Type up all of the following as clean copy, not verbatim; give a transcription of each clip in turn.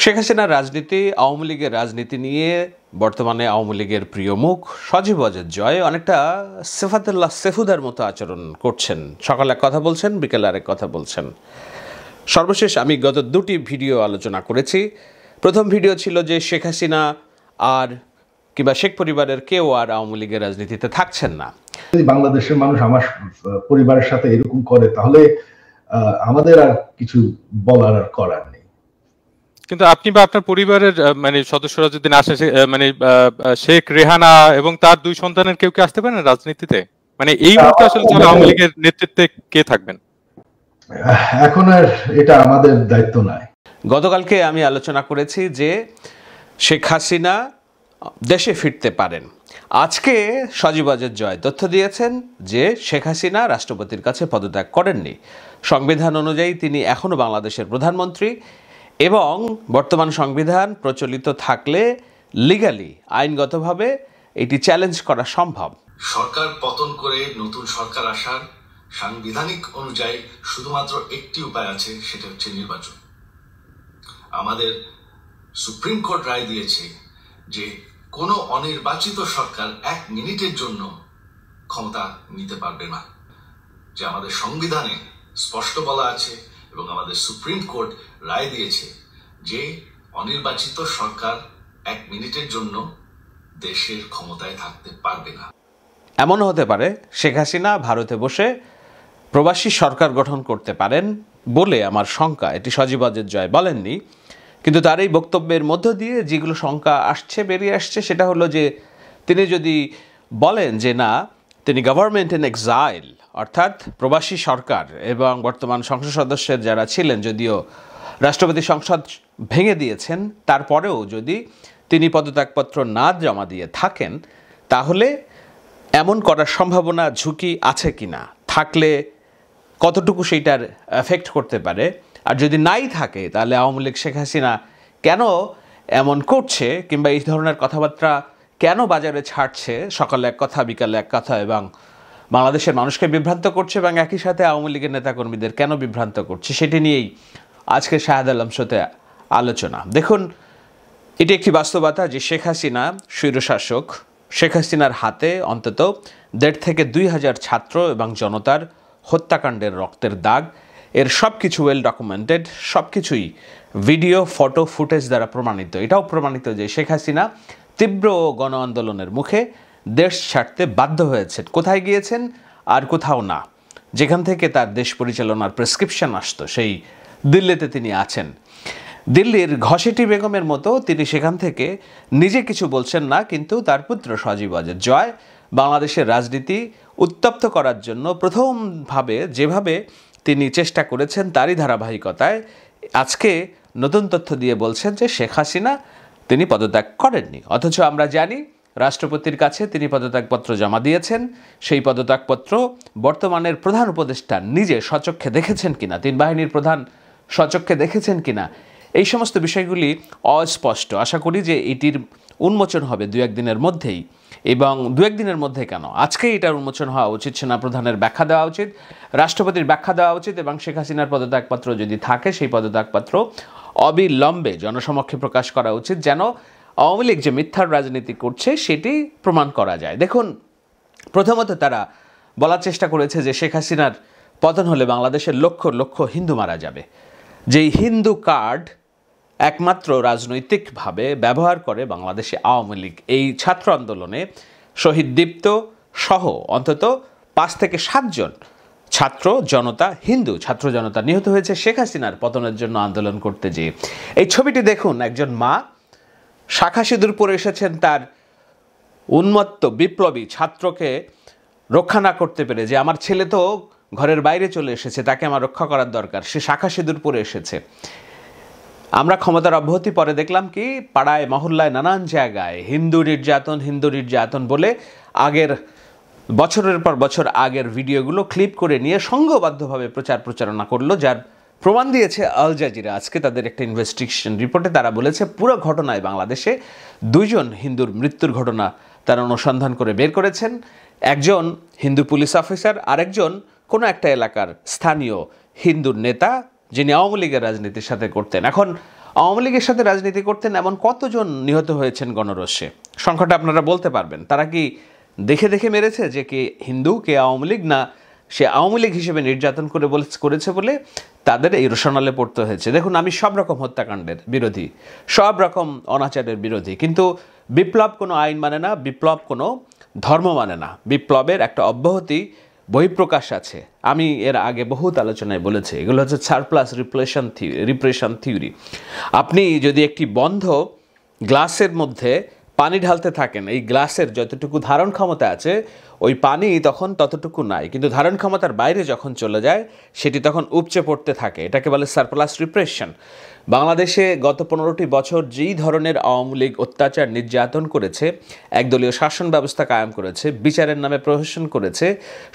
শেখ হাসিনার রাজনীতি, আওয়ামী লীগের রাজনীতি নিয়ে বর্তমানে আওয়ামী লীগের প্রিয় মুখ সজীব ওয়াজেদ জয় অনেকটা সেফাতুল্লাহ সেফুদার মতো আচরণ করছেন। সকালে এক কথা বলছেন, বিকেলে আরেক কথা বলছেন। সর্বশেষ আমি গত দুটি ভিডিও আলোচনা করেছি। প্রথম ভিডিও ছিল যে শেখ হাসিনা আর কিংবা শেখ পরিবারের কেউ আর আওয়ামী লীগের রাজনীতিতে থাকছেন না। যদি বাংলাদেশের মানুষ আমার পরিবারের সাথে এরকম করে তাহলে আমাদের আর কিছু বলার আর করার নেই। কিন্তু আপনি বা আপনার পরিবারের সদস্যরা যদি না আসেন, শেখ রেহানা এবং তার দুই সন্তানের কেউ কি আসতে পারেন রাজনীতিতে? এই মুহূর্তে আসলে আওয়ামী লীগের নেতৃত্বে কে থাকবেন? এখন আর এটা আমাদের দায়িত্ব নয়। গতকালকে আমি আলোচনা করেছি যে শেখ হাসিনা দেশে ফিরতে পারেন। আজকে সজীব ওয়াজেদ জয় তথ্য দিয়েছেন যে শেখ হাসিনা রাষ্ট্রপতির কাছে পদত্যাগ করেননি। সংবিধান অনুযায়ী তিনি এখনও বাংলাদেশের প্রধানমন্ত্রী এবং বর্তমান সংবিধান প্রচলিত থাকলে লিগ্যালি আইনগতভাবে এটি চ্যালেঞ্জ করা সম্ভব। সরকার পতন করে নতুন সরকার আসার সাংবিধানিক অনুযায়ী শুধুমাত্র একটি উপায় আছে, সেটা হচ্ছে নির্বাচন। আমাদের সুপ্রিম কোর্ট রায় দিয়েছে যে কোনো অনির্বাচিত সরকার 1 মিনিটের জন্য ক্ষমতা নিতে পারবে না, যে আমাদের সংবিধানে স্পষ্ট বলা আছে এবং আমাদের সুপ্রিম কোর্ট রায় দিয়েছে যে অনির্বাচিত সরকার 1 মিনিটের জন্য দেশের ক্ষমতায় থাকতে পারবে না। এমন হতে পারে শেখ হাসিনা ভারতে বসে প্রবাসী সরকার গঠন করতে পারেন বলে আমার শঙ্কা। এটি সজীব ওয়াজেদ জয় বলেননি, কিন্তু তার এই বক্তব্যের মধ্য দিয়ে যেগুলো শঙ্কা বেরিয়ে আসছে সেটা হলো যে তিনি যদি বলেন যে না, তিনি গভর্নমেন্ট ইন এক্সাইল অর্থাৎ প্রবাসী সরকার এবং বর্তমান সংসদ সদস্যের যারা ছিলেন, যদিও রাষ্ট্রপতি সংসদ ভেঙে দিয়েছেন, তারপরেও যদি তিনি পদত্যাগপত্র না জমা দিয়ে থাকেন তাহলে এমন করার সম্ভাবনা ঝুঁকি আছে কিনা, থাকলে কতটুকু সেইটার এফেক্ট করতে পারে, আর যদি নাই থাকে তাহলে আওয়ামী লীগ শেখ হাসিনা কেন এমন করছে কিংবা এই ধরনের কথাবার্তা কেন বাজারে ছাড়ছে, সকালে এক কথা বিকালে এক কথা, এবং বাংলাদেশের মানুষকে বিভ্রান্ত করছে এবং একই সাথে আওয়ামী লীগের নেতাকর্মীদের কেন বিভ্রান্ত করছে, সেটি নিয়েই আজকে শাহেদ আলম শোতে আলোচনা। দেখুন, এটি একটি বাস্তবতা যে শেখ হাসিনা স্বৈরশাসক। শেখ হাসিনার হাতে অন্তত 1.5 থেকে 2,000 ছাত্র এবং জনতার হত্যাকাণ্ডের রক্তের দাগ, এর সব কিছু ওয়েল ডকুমেন্টেড, সব কিছুই ভিডিও, ফটো, ফুটেজ দ্বারা প্রমাণিত। এটাও প্রমাণিত যে শেখ হাসিনা তীব্র গণ আন্দোলনের মুখে দেশ ছাড়তে বাধ্য হয়েছেন। কোথায় গিয়েছেন? আর কোথাও না। যেখান থেকে তার দেশ পরিচালনার প্রেসক্রিপশন আসতো সেই দিল্লিতে তিনি আছেন। দিল্লির ঘসেটি বেগমের মতো তিনি সেখান থেকে নিজে কিছু বলছেন না, কিন্তু তার পুত্র সজীব ওয়াজেদ জয় বাংলাদেশের রাজনীতি উত্তপ্ত করার জন্য প্রথমভাবে যেভাবে তিনি চেষ্টা করেছেন তারই ধারাবাহিকতায় আজকে নতুন তথ্য দিয়ে বলছেন যে শেখ হাসিনা তিনি পদত্যাগ করেননি। অথচ আমরা জানি রাষ্ট্রপতির কাছে তিনি পদত্যাগপত্র জমা দিয়েছেন। সেই পদত্যাগপত্র বর্তমানের প্রধান উপদেষ্টা নিজে স্বচক্ষে দেখেছেন কিনা, 3 বাহিনীর প্রধান স্বচক্ষে দেখেছেন কিনা, এই সমস্ত বিষয়গুলি অস্পষ্ট। আশা করি যে এটির উন্মোচন হবে 2-1 দিনের মধ্যেই, এবং 2-1 দিনের মধ্যে কেন, আজকেই এটার উন্মোচন হওয়া উচিত। সেনাপ্রধানের ব্যাখ্যা দেওয়া উচিত, রাষ্ট্রপতির ব্যাখ্যা দেওয়া উচিত, এবং শেখ হাসিনার পদত্যাগপত্র যদি থাকে সেই পদত্যাগপত্র অবিলম্বে জনসমক্ষে প্রকাশ করা উচিত, যেন আওয়ামী লীগ যে মিথ্যার রাজনীতি করছে সেটি প্রমাণ করা যায়। দেখুন, প্রথমত তারা বলার চেষ্টা করেছে যে শেখ হাসিনার পতন হলে বাংলাদেশের লক্ষ লক্ষ হিন্দু মারা যাবে। যেই হিন্দু কার্ড একমাত্র রাজনৈতিকভাবে ব্যবহার করে বাংলাদেশে আওয়ামী লীগ। এই ছাত্র আন্দোলনে শহীদ দীপ্ত সহ অন্তত 5 থেকে 7 জন ছাত্র জনতা, হিন্দু ছাত্র জনতা নিহত হয়েছে শেখ হাসিনার পতনের জন্য আন্দোলন করতে যেয়ে। এই ছবিটি দেখুন, একজন মা শাখা সিঁদুর পরে এসেছেন তার উন্মত্ত বিপ্লবী ছাত্রকে রক্ষা না করতে পেরে, যে আমার ছেলে তো ঘরের বাইরে চলে এসেছে, তাকে আমার রক্ষা করার দরকার, সে শাখা সিঁদুর পরে এসেছে। আমরা ক্ষমতার অব্যাহতি পরে দেখলাম কি পাড়ায় মহল্লায় নানান জায়গায় হিন্দু নির্যাতন বলে আগের বছরের পর বছর আগের ভিডিওগুলো ক্লিপ করে নিয়ে সংঘবদ্ধভাবে প্রচারণা করলো, যার প্রমাণ দিয়েছে আল জাজিরা। আজকে তাদের একটা ইনভেস্টিগেশন রিপোর্টে তারা বলেছে পুরো ঘটনায় বাংলাদেশে 2 জন হিন্দুর মৃত্যুর ঘটনা তারা অনুসন্ধান করে বের করেছেন। একজন হিন্দু পুলিশ অফিসার, আরেকজন কোনো একটা এলাকার স্থানীয় হিন্দুর নেতা যিনি আওয়ামী লীগের রাজনীতির সাথে করতেন। এখন আওয়ামী লীগের সাথে রাজনীতি করতেন এমন কতজন নিহত হয়েছেন গণরোষে? সংখ্যাটা আপনারা বলতে পারবেন? তারা কি দেখে দেখে মেরেছে যে কে হিন্দু কে আওয়ামী লীগ, না সে আওয়ামী লীগ হিসেবে নির্যাতন করেছে বলে তাদের এই রোশনালে পড়তে হয়েছে? দেখুন, আমি সব রকম হত্যাকাণ্ডের বিরোধী, সব রকম অনাচারের বিরোধী, কিন্তু বিপ্লব কোনো আইন মানে না, বিপ্লব কোনো ধর্ম মানে না। বিপ্লবের একটা অব্যাহতি বহিঃপ্রকাশ আছে। আমি এর আগে বহুত আলোচনায় বলেছি, এগুলো হচ্ছে সারপ্লাস রিপ্রেশন থিওরি। আপনি যদি একটি বন্ধ গ্লাসের মধ্যে পানি ঢালতে থাকেন, এই গ্লাসের যতটুকু ধারণ ক্ষমতা আছে ওই পানি তখন ততটুকু নাই, কিন্তু ধারণ ক্ষমতার বাইরে যখন চলে যায় সেটি তখন উপচে পড়তে থাকে। এটাকে বলে সারপ্লাস রিপ্রেশন। বাংলাদেশে গত 15টি বছর যেই ধরনের আওয়ামী লীগ অত্যাচার নির্যাতন করেছে, একদলীয় শাসন ব্যবস্থা কায়েম করেছে, বিচারের নামে প্রহসন করেছে,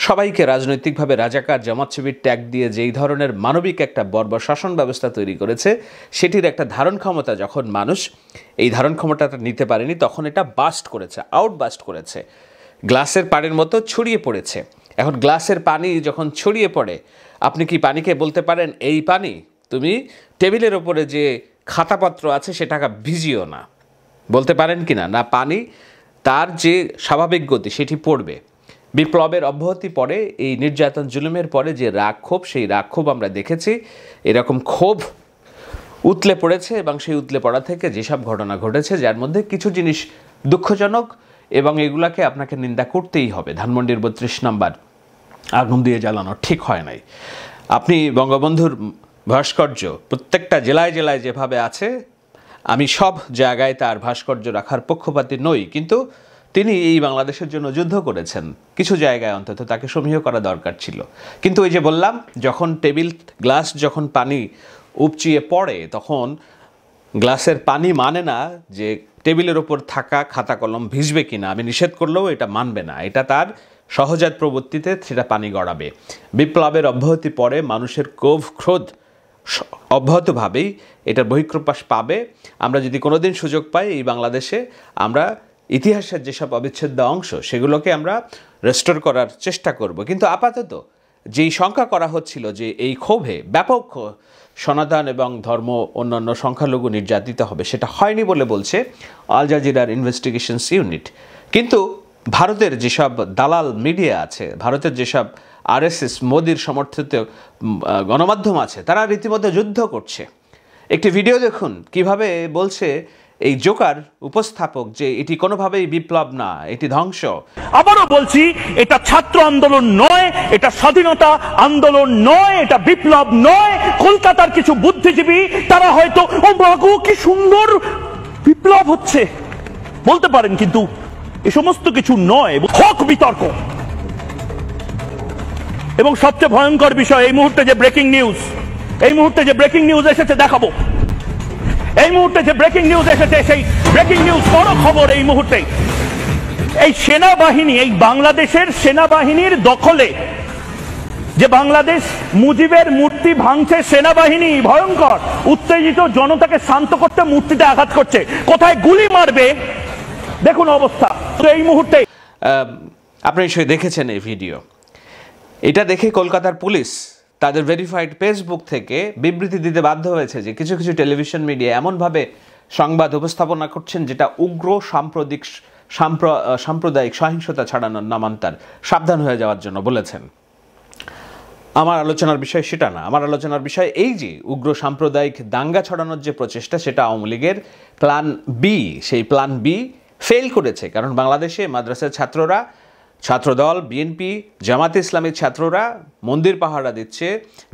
সবাইকে রাজনৈতিকভাবে রাজাকার জামাত শিবির ট্যাগ দিয়ে যেই ধরনের মানবিক একটা বর্বর শাসন ব্যবস্থা তৈরি করেছে, সেটির একটা ধারণ ক্ষমতা যখন মানুষ এই ধারণ ক্ষমতাটা নিতে পারেনি, তখন এটা বাস্ট করেছে, আউটবাস্ট করেছে, গ্লাসের পানির মতো ছড়িয়ে পড়েছে। এখন গ্লাসের পানি যখন ছড়িয়ে পড়ে, আপনি কি পানিকে বলতে পারেন এই পানি তুমি টেবিলের ওপরে যে খাতাপত্র আছে সেটাকে ভিজিও না? বলতে পারেন কি না? না, পানি তার যে স্বাভাবিক গতি সেটি পড়বে। বিপ্লবের অব্যাহতি পরে, এই নির্যাতন জুলুমের পরে যে রাগ ক্ষোভ, সেই রাগ ক্ষোভ আমরা দেখেছি এরকম ক্ষোভ উতলে পড়েছে, এবং সেই উতলে পড়া থেকে যেসব ঘটনা ঘটেছে, যার মধ্যে কিছু জিনিস দুঃখজনক এবং এগুলাকে আপনাকে নিন্দা করতেই হবে। ধানমন্ডির 32 নম্বর আগুন দিয়ে জ্বালানো ঠিক হয় নাই। আপনি বঙ্গবন্ধুর ভাস্কর্য প্রত্যেকটা জেলায় জেলায় যেভাবে আছে, আমি সব জায়গায় তার ভাস্কর্য রাখার পক্ষপাতী নই, কিন্তু তিনি এই বাংলাদেশের জন্য যুদ্ধ করেছেন, কিছু জায়গায় অন্তত তাকে সমীহ করা দরকার ছিল। কিন্তু ওই যে বললাম, যখন টেবিল গ্লাস যখন পানি উপচিয়ে পড়ে, তখন গ্লাসের পানি মানে না যে টেবিলের ওপর থাকা খাতা কলম ভিজবে কিনা, আমি নিষেধ করলেও এটা মানবে না, এটা তার সহজাত প্রবৃত্তিতে সেটা পানি গড়াবে। বিপ্লবের অব্যাহতি পরে মানুষের ক্ষোভ ক্রোধ অব্যাহতভাবেই এটার বহিঃপ্রকাশ পাবে। আমরা যদি কোনোদিন সুযোগ পাই এই বাংলাদেশে, আমরা ইতিহাসের যেসব অবিচ্ছেদ্য অংশ সেগুলোকে আমরা রেস্টোর করার চেষ্টা করব। কিন্তু আপাতত যেই শঙ্কা করা হচ্ছিল যে এই ক্ষোভে ব্যাপক সনাতন এবং ধর্ম অন্যান্য সংখ্যালঘু নির্যাতিত হবে, সেটা হয়নি বলে বলছে আল জাজিরার ইনভেস্টিগেশনস ইউনিট। কিন্তু ভারতের যেসব দালাল মিডিয়া আছে, ভারতের যেসব আরএসএস মোদির সমর্থিত গণমাধ্যম আছে, তারা রীতিমতো যুদ্ধ করছে। একটি ভিডিও দেখুন কিভাবে বলছে এই জোকার উপস্থাপক যে এটি কোনোভাবেই বিপ্লব না, এটি ধ্বংস। আবারও বলছি, এটা ছাত্র আন্দোলন নয়, এটা স্বাধীনতা আন্দোলন নয়, এটা বিপ্লব নয়। কলকাতার কিছু বুদ্ধিজীবী তারা হয়তো ও বাগু কি সুন্দর বিপ্লব হচ্ছে বলতে পারেন, কিন্তু এ সমস্ত কিছু নয়, হক বিতর্ক। এবং সবচেয়ে ভয়ঙ্কর বিষয়, এই মুহূর্তে যে ব্রেকিং নিউজ এসেছে দেখাবো। এই মুহূর্তে যে ব্রেকিং নিউজ এসেছে, সেই ব্রেকিং নিউজ বড় খবর এই মুহূর্তে। এই সেনাবাহিনী, এই বাংলাদেশের সেনাবাহিনীর দখলে যে বাংলাদেশ মুজিবের মূর্তি ভাঙছে সেনাবাহিনী, ভয়ঙ্কর। উত্তেজিত জনতাকে শান্ত করতে মূর্তিতে আঘাত করছে, কোথায় গুলি মারবে দেখুন অবস্থা। তো এই মুহূর্তে আপনি নিশ্চয়ই দেখেছেন এই ভিডিও। এটা দেখে কলকাতার পুলিশ তাদের ভেরিফাইড ফেসবুক থেকে বিবৃতি দিতে বাধ্য হয়েছে যে কিছু কিছু টেলিভিশন মিডিয়া এমনভাবে সংবাদ উপস্থাপনা করছেন যেটা উগ্র সাম্প্রদায়িক সহিংসতা ছড়ানোর নামান্তর, সাবধান হয়ে যাওয়ার জন্য বলেছেন। আমার আলোচনার বিষয় সেটা না, আমার আলোচনার বিষয় এই যে উগ্র সাম্প্রদায়িক দাঙ্গা ছড়ানোর যে প্রচেষ্টা, সেটা আওয়ামী লীগের প্ল্যান বি, সেই প্ল্যান বি ফেল করেছে। কারণ বাংলাদেশে মাদ্রাসার ছাত্ররা, ছাত্রদল, বিএনপি, জামাতে ইসলামীর ছাত্ররা মন্দির পাহারা দিচ্ছে,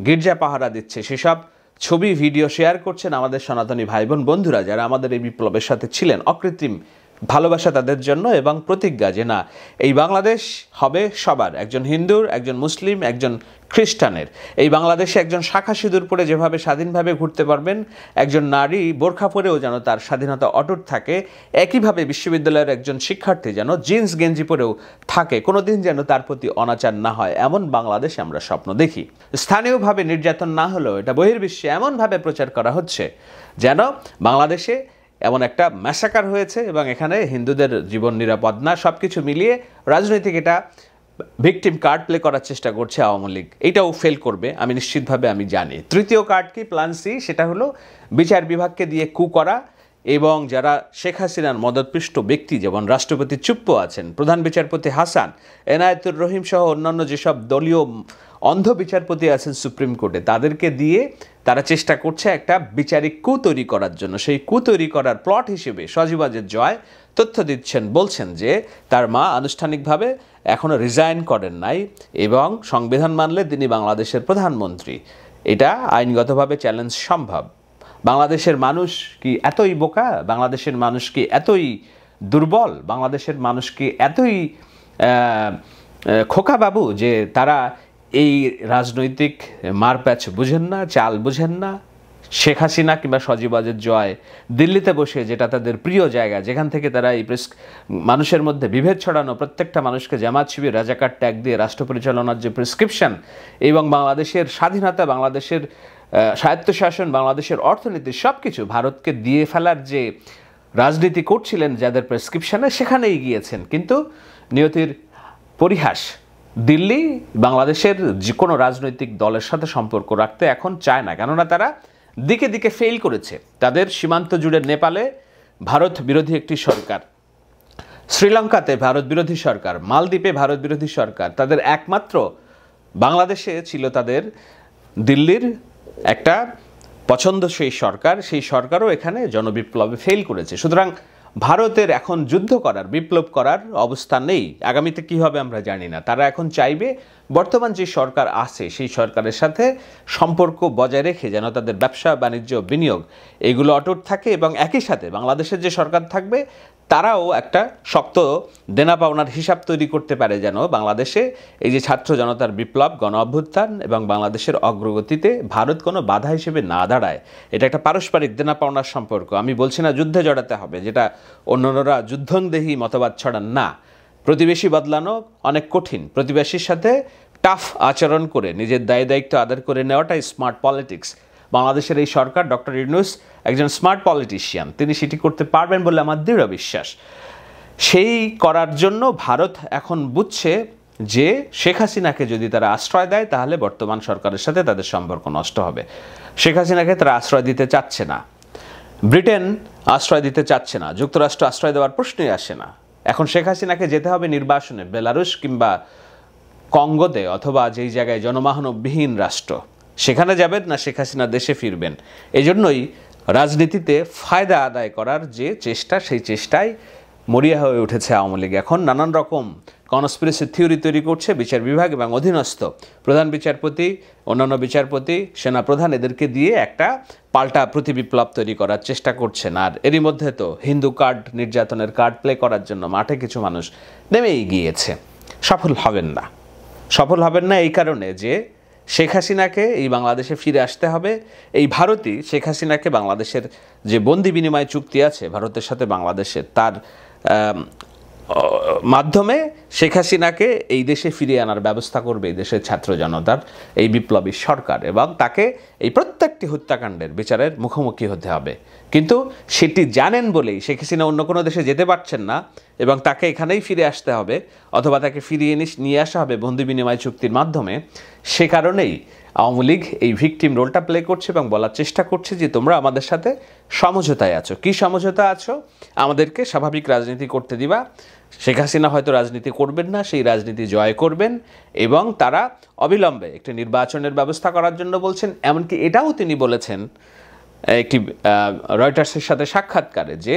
গির্জা পাহারা দিচ্ছে, সেসব ছবি ভিডিও শেয়ার করছেন আমাদের সনাতনী ভাই বোন বন্ধুরা, যারা আমাদের এই বিপ্লবের সাথে ছিলেন। অকৃত্রিম ভালোবাসা তাদের জন্য এবং প্রতিজ্ঞা যে না, এই বাংলাদেশ হবে সবার, একজন হিন্দুর, একজন মুসলিম, একজন খ্রিস্টানের। এই বাংলাদেশে একজন শাখা সিঁদুর পরে যেভাবে স্বাধীনভাবে ঘুরতে পারবেন, একজন নারী বোরখা পরেও যেন তার স্বাধীনতা অটুট থাকে, একইভাবে বিশ্ববিদ্যালয়ের একজন শিক্ষার্থী যেন জিন্স গেঞ্জি পরেও থাকে, কোনোদিন যেন তার প্রতি অনাচার না হয়, এমন বাংলাদেশে আমরা স্বপ্ন দেখি। স্থানীয়ভাবে নির্যাতন না হলেও এটা বহির্বিশ্বে এমনভাবে প্রচার করা হচ্ছে যেন বাংলাদেশে এমন একটা ম্যাসাকার হয়েছে এবং এখানে হিন্দুদের জীবন নিরাপদ না। সব কিছু মিলিয়ে রাজনৈতিক এটা ভিকটিম কার্ড প্লে করার চেষ্টা করছে আওয়ামী লীগ, এটাও ফেল করবে আমি নিশ্চিতভাবে আমি জানি। তৃতীয় কার্ড কি, প্ল্যান সি, সেটা হলো বিচার বিভাগকে দিয়ে কু করা এবং যারা শেখ হাসিনার মদতপৃষ্ট ব্যক্তি যেমন রাষ্ট্রপতি চুপ্প আছেন, প্রধান বিচারপতি হাসান, এনায়েতুর রহিম সহ অন্যান্য যেসব দলীয় অন্ধ বিচারপতি আছেন সুপ্রিম কোর্টে, তাদেরকে দিয়ে তারা চেষ্টা করছে একটা বিচারিক কু তৈরি করার জন্য। সেই কু তৈরি করার প্লট হিসেবে সজীবাজের জয় তথ্য দিচ্ছেন, বলছেন যে তার মা আনুষ্ঠানিকভাবে এখনও রিজাইন করেন নাই এবং সংবিধান মানলে তিনি বাংলাদেশের প্রধানমন্ত্রী। এটা আইনগতভাবে চ্যালেঞ্জ সম্ভব। বাংলাদেশের মানুষ কি এতই বোকা? বাংলাদেশের মানুষ কি এতই দুর্বল? বাংলাদেশের মানুষ কি এতই খোকাবাবু যে তারা এই রাজনৈতিক মারপ্যাচ বুঝেন না, চাল বুঝেন না? শেখ হাসিনা কিংবা সজীবাজের জয় দিল্লিতে বসে, যেটা তাদের প্রিয় জায়গা, যেখান থেকে তারা এই মানুষের মধ্যে বিভেদ ছড়ানো, প্রত্যেকটা মানুষকে জামাত শিবির রাজাকার ট্যাগ দিয়ে রাষ্ট্র পরিচালনার যে প্রেসক্রিপশন এবং বাংলাদেশের স্বাধীনতা, বাংলাদেশের স্বায়ত্তশাসন, বাংলাদেশের অর্থনীতি সব কিছু ভারতকে দিয়ে ফেলার যে রাজনীতি করছিলেন যাদের প্রেসক্রিপশনে, সেখানেই গিয়েছেন। কিন্তু নিয়তির পরিহাস, দিল্লি বাংলাদেশের যে কোনো রাজনৈতিক দলের সাথে সম্পর্ক রাখতে এখন চায় না, কেননা তারা দিকে দিকে ফেল করেছে। তাদের সীমান্ত জুড়ে নেপালে ভারত বিরোধী একটি সরকার, শ্রীলঙ্কাতে ভারত বিরোধী সরকার, মালদ্বীপে ভারত বিরোধী সরকার, তাদের একমাত্র বাংলাদেশে ছিল তাদের দিল্লির একটা পছন্দসই সরকার, সেই সরকারও এখানে জনবিপ্লবে ফেল করেছে। সুতরাং ভারতের এখন যুদ্ধ করার, বিপ্লব করার অবস্থা নেই। আগামীতে কী হবে আমরা জানি না। তারা এখন চাইবে বর্তমান যে সরকার আছে সেই সরকারের সাথে সম্পর্ক বজায় রেখে যেন তাদের ব্যবসা বাণিজ্য বিনিয়োগ এগুলো অটুট থাকে এবং একই সাথে বাংলাদেশের যে সরকার থাকবে তারাও একটা শক্ত দেনা পাওনার হিসাব তৈরি করতে পারে, যেন বাংলাদেশে এই যে ছাত্র জনতার বিপ্লব, গণ অভ্যুত্থান এবং বাংলাদেশের অগ্রগতিতে ভারত কোনো বাধা হিসেবে না দাঁড়ায়। এটা একটা পারস্পরিক দেনা পাওনার সম্পর্ক। আমি বলছি না যুদ্ধে জড়াতে হবে, যেটা অন্যরা যুদ্ধংদেহী মতবাদ ছড়ান না। প্রতিবেশী বদলানো অনেক কঠিন। প্রতিবেশীর সাথে টাফ আচরণ করে নিজের দায়িত্ব আদায় করে নেওয়াটাই স্মার্ট পলিটিক্স। বাংলাদেশের এই সরকার, ডক্টর ইউনূস একজন স্মার্ট পলিটিশিয়ান, তিনি সেটি করতে পারবেন বলে আমার দৃঢ় বিশ্বাস। সেই করার জন্য ভারত এখন বুঝছে যে শেখ হাসিনাকে যদি তারা আশ্রয় দেয় তাহলে বর্তমান সরকারের সাথে তাদের সম্পর্ক নষ্ট হবে। শেখ হাসিনাকে তারা আশ্রয় দিতে চাচ্ছে না, ব্রিটেন আশ্রয় দিতে চাচ্ছে না, যুক্তরাষ্ট্র আশ্রয় দেওয়ার প্রশ্নই আসে না। এখন শেখ হাসিনাকে যেতে হবে নির্বাসনে, বেলারুশ কিংবা কঙ্গোতে, অথবা যেই জায়গায় জনমানববিহীন রাষ্ট্র, সেখানে যাবেন না শেখ হাসিনা দেশে ফিরবেন। এজন্যই রাজনীতিতে ফায়দা আদায় করার যে চেষ্টা, সেই চেষ্টায় মরিয়া হয়ে উঠেছে আওয়ামী লীগ। এখন নানান রকম কনস্পিরেসি থিওরি তৈরি করছে বিচার বিভাগ এবং অধীনস্থ প্রধান বিচারপতি, অন্যান্য বিচারপতি, সেনাপ্রধান, এদেরকে দিয়ে একটা পাল্টা প্রতিবিপ্লব তৈরি করার চেষ্টা করছেন। আর এরই মধ্যে তো হিন্দু কার্ড নির্যাতনের কার্ড প্লে করার জন্য মাঠে কিছু মানুষ নেমেই গিয়েছে। সফল হবেন না, সফল হবেন না এই কারণে যে শেখ হাসিনাকে এই বাংলাদেশে ফিরে আসতে হবে। এই ভারতই শেখ হাসিনাকে বাংলাদেশের যে বন্দি বিনিময় চুক্তি আছে ভারতের সাথে বাংলাদেশের, তার মাধ্যমে শেখ হাসিনাকে এই দেশে ফিরিয়ে আনার ব্যবস্থা করবে এই দেশের ছাত্র জনতার এই বিপ্লবী সরকার, এবং তাকে এই প্রত্যেকটি হত্যাকাণ্ডের বিচারের মুখোমুখি হতে হবে। কিন্তু সেটি জানেন বলেই শেখ হাসিনা অন্য কোনো দেশে যেতে পারছেন না এবং তাকে এখানেই ফিরে আসতে হবে, অথবা তাকে ফিরিয়ে নিয়ে আসা হবে বন্দি বিনিময় চুক্তির মাধ্যমে। সে কারণেই আওয়ামী লীগ এই ভিকটিম রোলটা প্লে করছে এবং বলার চেষ্টা করছে যে তোমরা আমাদের সাথে সমঝোতায় আছো। কি সমঝোতা আছো? আমাদেরকে স্বাভাবিক রাজনীতি করতে দিবা। শেখ হাসিনা হয়তো রাজনীতি করবেন না, সেই রাজনীতি জয় করবেন এবং তারা অবিলম্বে একটি নির্বাচনের ব্যবস্থা করার জন্য বলছেন। এমনকি এটাও তিনি বলেছেন একটি রয়টার্সের সাথে সাক্ষাৎকারে যে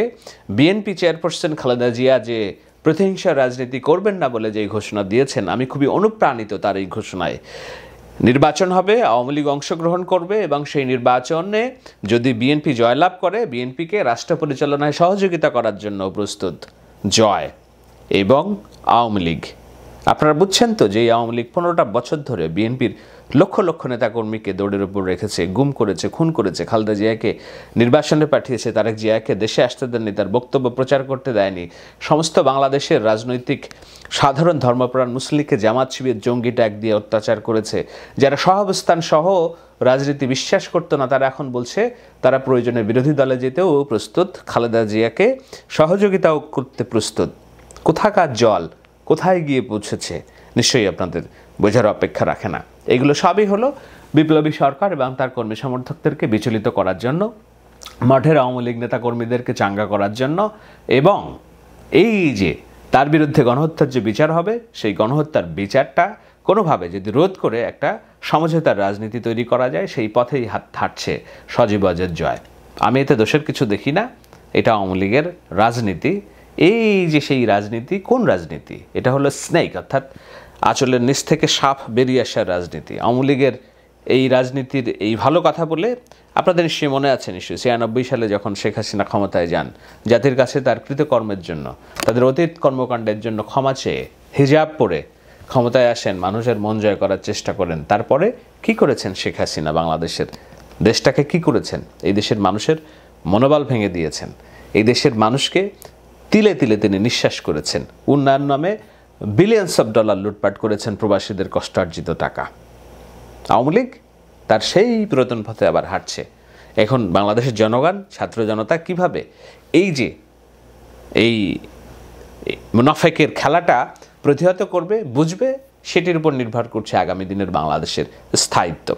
বিএনপি চেয়ারপারসন খালেদা জিয়া যে প্রতিহিংসা রাজনীতি করবেন না বলে যে ঘোষণা দিয়েছেন, আমি খুবই অনুপ্রাণিত তার এই ঘোষণায়। নির্বাচন হবে, আওয়ামী লীগ অংশগ্রহণ করবে এবং সেই নির্বাচনে যদি বিএনপি জয়লাভ করে, বিএনপিকে রাষ্ট্র পরিচালনায় সহযোগিতা করার জন্য প্রস্তুত জয় এবং আওয়ামী লীগ। আপনারা বুঝছেন তো যে আওয়ামী লীগ 15টা বছর ধরে বিএনপির লক্ষ লক্ষ নেতাকর্মীকে দৌড়ের উপর রেখেছে, গুম করেছে, খুন করেছে, খালেদা জিয়াকে নির্বাসনে পাঠিয়েছে, তারেক জিয়াকে দেশে আসতে দেননি, তার বক্তব্য প্রচার করতে দেয়নি। সমস্ত বাংলাদেশের রাজনৈতিক সাধারণ ধর্মপ্রাণ মুসলিমকে জামাত শিবির জঙ্গি ট্যাগ দিয়ে অত্যাচার করেছে। যারা সহাবস্থান সহ রাজনীতি বিশ্বাস করতো না, তারা এখন বলছে তারা প্রয়োজনে বিরোধী দলে যেতেও প্রস্তুত, খালেদা জিয়াকে সহযোগিতাও করতে প্রস্তুত। কোথাকার জল কোথায় গিয়ে পৌঁছেছে? নিশ্চয়ই আপনাদের বোঝার অপেক্ষা রাখে না। এগুলো সবই হলো বিপ্লবী সরকার এবং তার কর্মী সমর্থকদেরকে বিচলিত করার জন্য, মঠের আওয়ামী লীগ নেতা কর্মীদেরকে চাঙ্গা করার জন্য, এবং এই যে তার বিরুদ্ধে গণহত্যার যে বিচার হবে সেই গণহত্যার বিচারটা কোনোভাবে যদি রোধ করে একটা সমঝোতার রাজনীতি তৈরি করা যায়, সেই পথেই হাঁটছে সজীব ওয়াজেদ জয়। আমি এতে দোষের কিছু দেখি না, এটা আওয়ামী লীগের রাজনীতি। এই যে সেই রাজনীতি, কোন রাজনীতি? এটা হলো স্নেক, অর্থাৎ আঁচলের নিচ থেকে সাপ বেরিয়ে আসার রাজনীতি। আওয়ামী লীগের এই রাজনীতির এই ভালো কথা বলে আপনাদের নিশ্চয়ই মনে আছে, নিশ্চয়ই 96 সালে যখন শেখ হাসিনা ক্ষমতায় যান, জাতির কাছে তার কৃতকর্মের জন্য, তাদের অতীত কর্মকাণ্ডের জন্য ক্ষমা চেয়ে হিজাব পরে ক্ষমতায় আসেন, মানুষের মন জয় করার চেষ্টা করেন। তারপরে কি করেছেন শেখ হাসিনা? বাংলাদেশের দেশটাকে কি করেছেন? এই দেশের মানুষের মনোবল ভেঙে দিয়েছেন। এই দেশের মানুষকে তিলে তিলে তিনি নিঃশ্বাস করেছেন। উন্নয়ন নামে বিলিয়নস অফ ডলার লুটপাট করেছেন প্রবাসীদের কষ্টার্জিত টাকা। আওয়ামী লীগ তার সেই পুরাতন পথে আবার হাঁটছে। এখন বাংলাদেশের জনগণ, ছাত্র জনতা কিভাবে এই যে এই মুনাফেকের খেলাটা প্রতিহত করবে, বুঝবে, সেটির উপর নির্ভর করছে আগামী দিনের বাংলাদেশের স্থায়িত্ব।